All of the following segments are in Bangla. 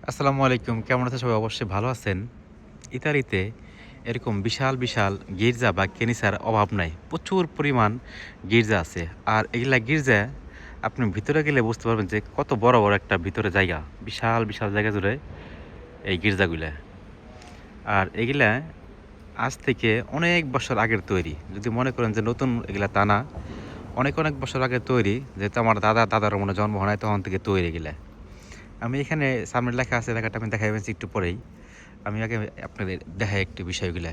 আসসালামু আলাইকুম, কেমন আছেন সবাই? অবশ্যই ভালো আছেন। ইতালিতে এরকম বিশাল বিশাল গির্জা বা কেনিসার অভাব নাই। প্রচুর পরিমাণ গির্জা আছে। আর এগুলা গির্জা আপনি ভিতরে গেলে বুঝতে পারবেন যে কত বড় বড় একটা ভিতরে জায়গা। বিশাল বিশাল জায়গা জুড়ে এই গির্জাগুলা। আর এগুলা আজ থেকে অনেক বছর আগের তৈরি। যদি মনে করেন যে নতুন এগুলা তা না। অনেক অনেক বছর আগের তৈরি, যেহেতু আমার দাদার মনে জন্ম হয় নাই তখন থেকে তৈরি এগুলা। আমি এখানে সামনে লেখা আছে, লেখাটা আমি দেখাইবেন একটু পরেই। আমি আগে আপনাদের দেখাই একটু বিষয়গুলা।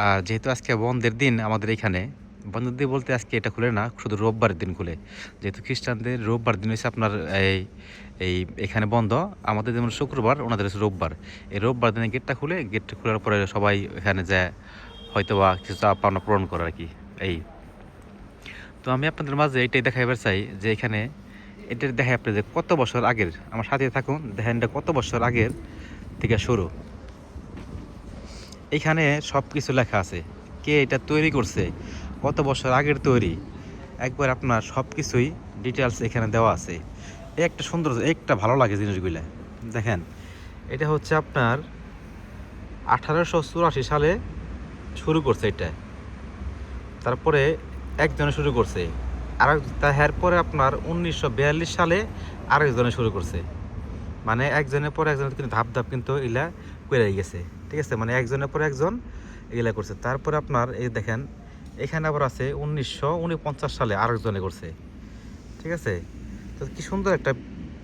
আর যেহেতু আজকে বন্ধের দিন আমাদের এখানে, বন্ধের দিন বলতে আজকে এটা খুলে না, শুধু রোববার দিন খুলে। যেহেতু খ্রিস্টানদের রোববার দিন হচ্ছে আপনার এই এই এখানে বন্ধ। আমাদের যেমন শুক্রবার, ওনাদের হচ্ছে রোববার। এই রোববার দিনে গেটটা খুলে, গেটটা খোলার পরে সবাই এখানে যায় হয়তো বা কিছু চাওয়া পাওনা পূরণ করে আর কি। এই তো আমি আপনাদের মাঝে এটাই দেখাইবার চাই যে এখানে এটা দেখায় আপনি যে কত বছর আগের, আমার সাথে থাকুন, দেখেন এটা কত বছর আগের থেকে শুরু। এখানে সব কিছু লেখা আছে, কে এটা তৈরি করছে, কত বছর আগের তৈরি, একবার আপনার সব কিছুই ডিটেলস এখানে দেওয়া আছে। এই একটা সুন্দর, একটা ভালো লাগে জিনিসগুলো। দেখেন, এটা হচ্ছে আপনার 1884 সালে শুরু করছে এটা। তারপরে একজনে শুরু করছে, আর এরপরে আপনার 1942 সালে আরেকজনে শুরু করছে। মানে একজনের পর একজন কিন্তু ধাপ ধাপ কিন্তু এগুলা করে গেছে। ঠিক আছে, মানে একজনের পর একজন এগুলা করছে। তারপরে আপনার এই দেখেন, এখানে আবার আছে 1949 সালে আরেকজনে করছে। ঠিক আছে, তো কি সুন্দর একটা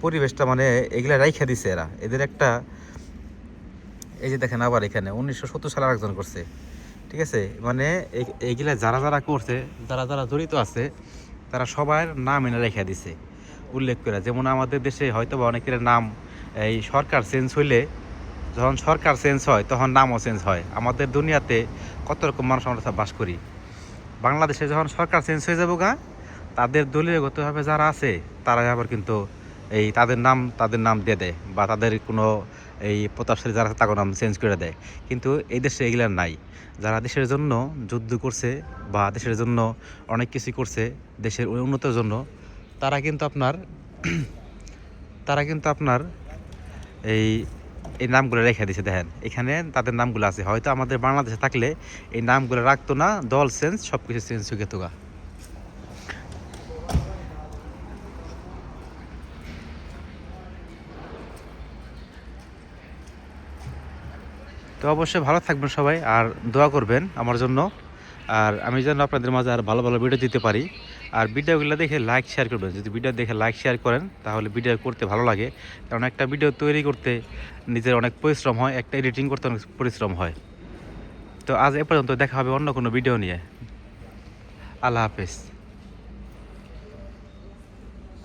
পরিবেশটা, মানে এগুলা রাইখা দিছে এরা, এদের একটা। এই যে দেখেন আবার এখানে 1970 সালে আরেকজন করছে। ঠিক আছে, মানে এইগুলা যারা যারা করছে, যারা যারা জড়িত আছে, তারা সবার নাম এনে রেখে দিছে উল্লেখ করে। যেমন আমাদের দেশে হয়তো বা অনেকের নাম, এই সরকার চেঞ্জ হইলে, যখন সরকার চেঞ্জ হয় তখন নামও চেঞ্জ হয়। আমাদের দুনিয়াতে কত রকম মানুষ আমরা বাস করি। বাংলাদেশে যখন সরকার চেঞ্জ হয়ে যাবো গা, তাদের দলীয়গতভাবে যারা আছে তারা আবার কিন্তু এই তাদের নাম দিয়ে দেয়, বা তাদের কোনো এই প্রতাপশালী যারা আছে তাদের নাম চেঞ্জ করে দেয়। কিন্তু এই দেশে এগুলো নাই। যারা দেশের জন্য যুদ্ধ করছে বা দেশের জন্য অনেক কিছু করছে, দেশের উন্নতির জন্য, তারা কিন্তু আপনার এই এই নামগুলো রেখে দিয়েছে। দেখেন এখানে তাদের নামগুলো আছে। হয়তো আমাদের বাংলাদেশে থাকলে এই নামগুলো রাখতো না, দল চেঞ্জ, সব কিছু চেঞ্জ হয়ে যেত গা। তো অবশ্যই ভালো থাকবেন সবাই, আর দোয়া করবেন আমার জন্য। আর আমি যেন আপনাদের মাঝে আর ভালো ভালো ভিডিও দিতে পারি। আর ভিডিওগুলো দেখে লাইক শেয়ার করবেন। যদি ভিডিও দেখে লাইক শেয়ার করেন তাহলে ভিডিও করতে ভালো লাগে। কারণ একটা ভিডিও তৈরি করতে নিজের অনেক পরিশ্রম হয়, একটা এডিটিং করতে অনেক পরিশ্রম হয়। তো আজ এ পর্যন্ত, দেখা হবে অন্য কোনো ভিডিও নিয়ে। আল্লাহ হাফেজ।